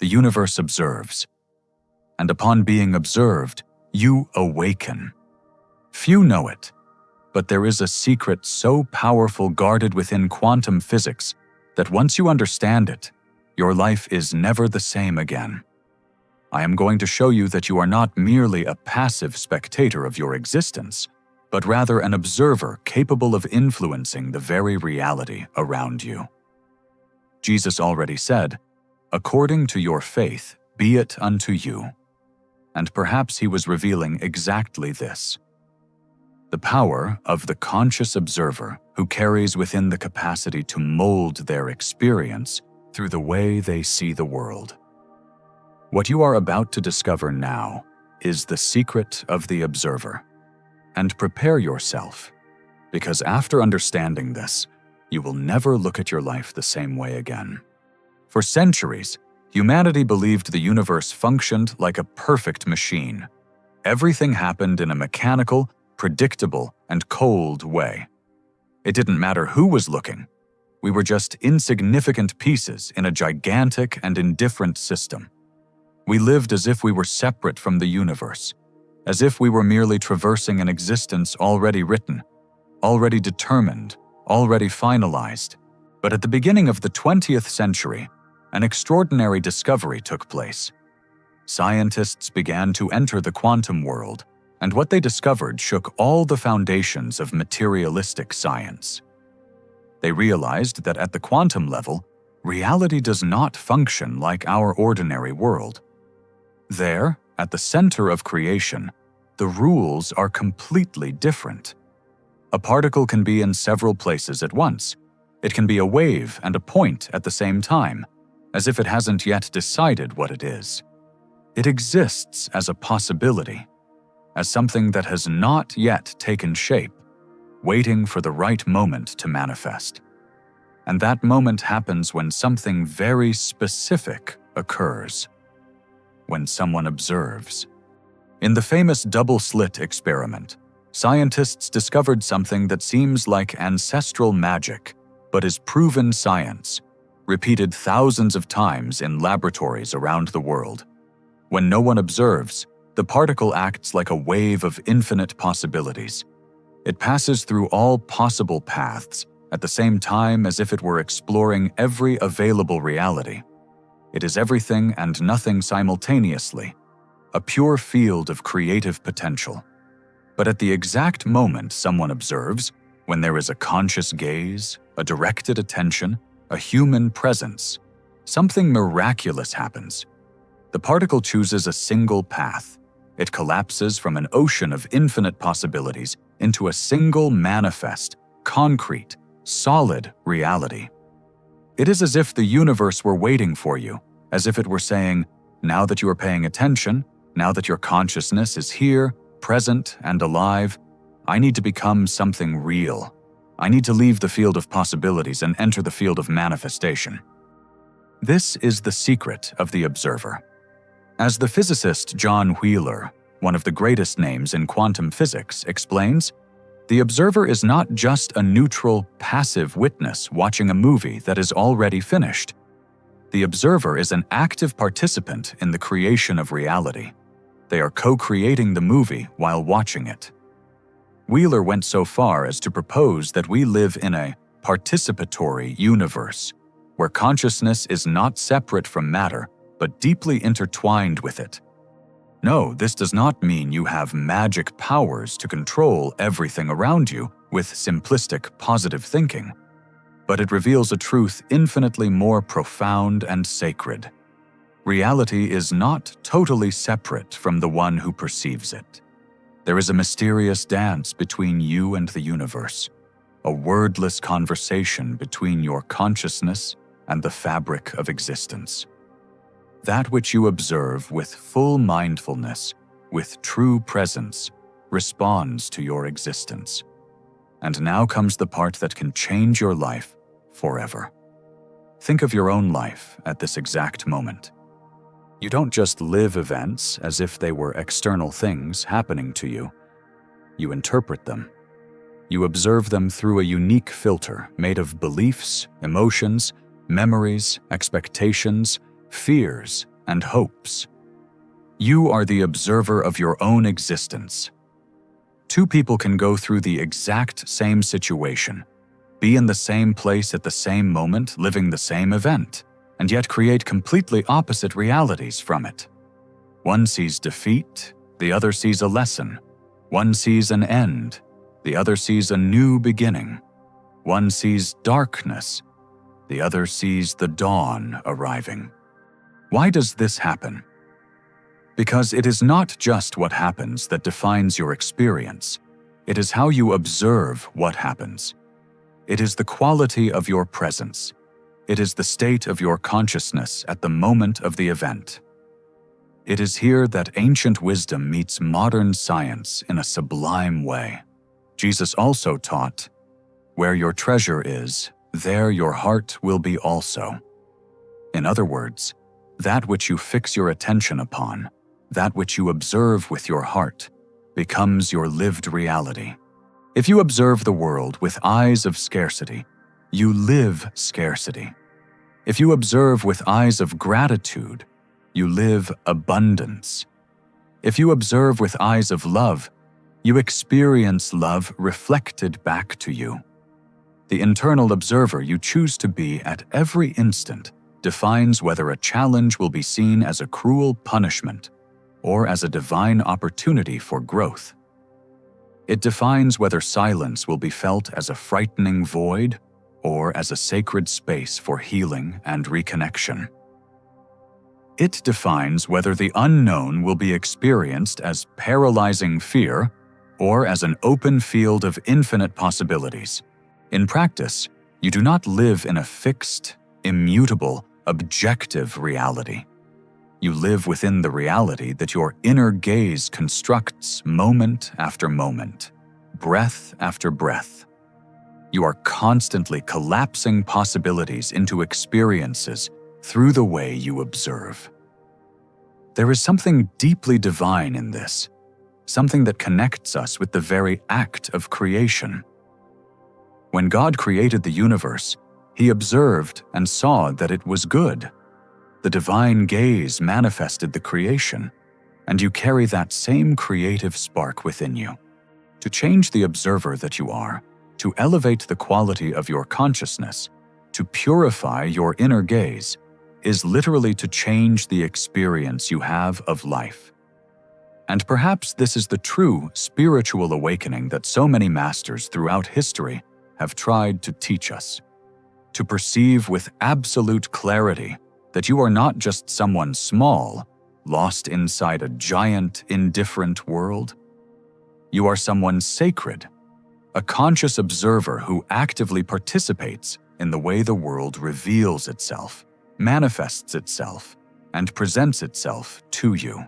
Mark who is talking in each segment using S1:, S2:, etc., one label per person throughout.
S1: the universe observes. And upon being observed, you awaken. Few know it, but there is a secret so powerful guarded within quantum physics that once you understand it, your life is never the same again. I am going to show you that you are not merely a passive spectator of your existence, but rather an observer capable of influencing the very reality around you. Jesus already said, "According to your faith, be it unto you." And perhaps he was revealing exactly this: the power of the conscious observer who carries within the capacity to mold their experience through the way they see the world. What you are about to discover now is the secret of the observer. And prepare yourself, because after understanding this, you will never look at your life the same way again. For centuries, humanity believed the universe functioned like a perfect machine. Everything happened in a mechanical, predictable, and cold way. It didn't matter who was looking. We were just insignificant pieces in a gigantic and indifferent system. We lived as if we were separate from the universe, as if we were merely traversing an existence already written, already determined, already finalized. But at the beginning of the 20th century, an extraordinary discovery took place. Scientists began to enter the quantum world, and what they discovered shook all the foundations of materialistic science. They realized that at the quantum level, reality does not function like our ordinary world. There, at the center of creation, the rules are completely different. A particle can be in several places at once. It can be a wave and a point at the same time, as if it hasn't yet decided what it is. It exists as a possibility, as something that has not yet taken shape, waiting for the right moment to manifest. And that moment happens when something very specific occurs. When someone observes. In the famous double-slit experiment, scientists discovered something that seems like ancestral magic, but is proven science, repeated thousands of times in laboratories around the world. When no one observes, the particle acts like a wave of infinite possibilities. It passes through all possible paths at the same time as if it were exploring every available reality. It is everything and nothing simultaneously, a pure field of creative potential. But at the exact moment someone observes, when there is a conscious gaze, a directed attention, a human presence, something miraculous happens. The particle chooses a single path. It collapses from an ocean of infinite possibilities into a single manifest, concrete, solid reality. It is as if the universe were waiting for you, as if it were saying, now that you are paying attention, now that your consciousness is here, present, and alive, I need to become something real. I need to leave the field of possibilities and enter the field of manifestation. This is the secret of the observer. As the physicist John Wheeler, one of the greatest names in quantum physics, explains, the observer is not just a neutral, passive witness watching a movie that is already finished. The observer is an active participant in the creation of reality. They are co-creating the movie while watching it. Wheeler went so far as to propose that we live in a participatory universe, where consciousness is not separate from matter, but deeply intertwined with it. No, this does not mean you have magic powers to control everything around you with simplistic positive thinking, but it reveals a truth infinitely more profound and sacred. Reality is not totally separate from the one who perceives it. There is a mysterious dance between you and the universe, a wordless conversation between your consciousness and the fabric of existence. That which you observe with full mindfulness, with true presence, responds to your existence. And now comes the part that can change your life forever. Think of your own life at this exact moment. You don't just live events as if they were external things happening to you. You interpret them. You observe them through a unique filter made of beliefs, emotions, memories, expectations, fears, and hopes. You are the observer of your own existence. Two people can go through the exact same situation, be in the same place at the same moment, living the same event, and yet create completely opposite realities from it. One sees defeat, the other sees a lesson. One sees an end, the other sees a new beginning. One sees darkness, the other sees the dawn arriving. Why does this happen? Because it is not just what happens that defines your experience. It is how you observe what happens. It is the quality of your presence. It is the state of your consciousness at the moment of the event. It is here that ancient wisdom meets modern science in a sublime way. Jesus also taught, "Where your treasure is, there your heart will be also." In other words, that which you fix your attention upon, that which you observe with your heart, becomes your lived reality. If you observe the world with eyes of scarcity, you live scarcity. If you observe with eyes of gratitude, you live abundance. If you observe with eyes of love, you experience love reflected back to you. The internal observer you choose to be at every instant defines whether a challenge will be seen as a cruel punishment or as a divine opportunity for growth. It defines whether silence will be felt as a frightening void or as a sacred space for healing and reconnection. It defines whether the unknown will be experienced as paralyzing fear or as an open field of infinite possibilities. In practice, you do not live in a fixed, immutable, objective reality. You live within the reality that your inner gaze constructs moment after moment, breath after breath. You are constantly collapsing possibilities into experiences through the way you observe. There is something deeply divine in this, something that connects us with the very act of creation. When God created the universe, He observed and saw that it was good. The divine gaze manifested the creation, and you carry that same creative spark within you. To change the observer that you are, to elevate the quality of your consciousness, to purify your inner gaze, is literally to change the experience you have of life. And perhaps this is the true spiritual awakening that so many masters throughout history have tried to teach us. To perceive with absolute clarity that you are not just someone small, lost inside a giant, indifferent world. You are someone sacred, a conscious observer who actively participates in the way the world reveals itself, manifests itself, and presents itself to you.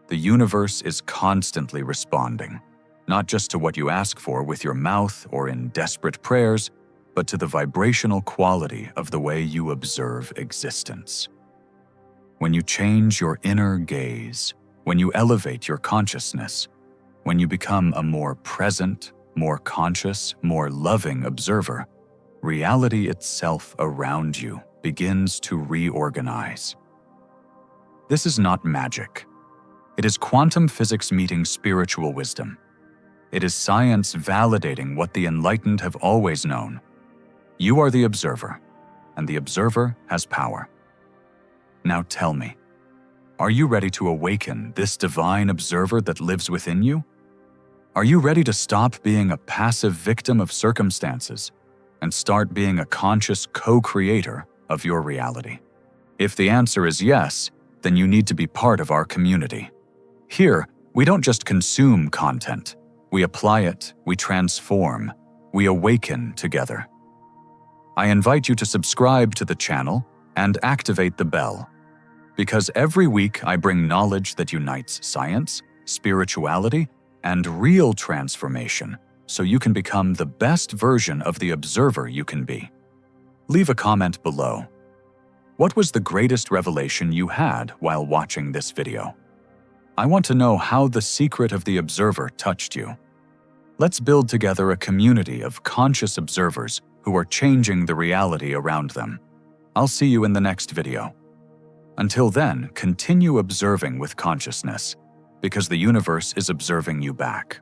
S1: The universe is constantly responding, not just to what you ask for with your mouth or in desperate prayers, but to the vibrational quality of the way you observe existence. When you change your inner gaze, when you elevate your consciousness, when you become a more present, more conscious, more loving observer, reality itself around you begins to reorganize. This is not magic. It is quantum physics meeting spiritual wisdom. It is science validating what the enlightened have always known. You are the observer, and the observer has power. Now tell me, are you ready to awaken this divine observer that lives within you? Are you ready to stop being a passive victim of circumstances and start being a conscious co-creator of your reality? If the answer is yes, then you need to be part of our community. Here, we don't just consume content. We apply it, we transform, we awaken together. I invite you to subscribe to the channel and activate the bell, because every week I bring knowledge that unites science, spirituality, and real transformation so you can become the best version of the observer you can be. Leave a comment below. What was the greatest revelation you had while watching this video? I want to know how the secret of the observer touched you. Let's build together a community of conscious observers who are changing the reality around them. I'll see you in the next video. Until then, continue observing with consciousness, because the universe is observing you back.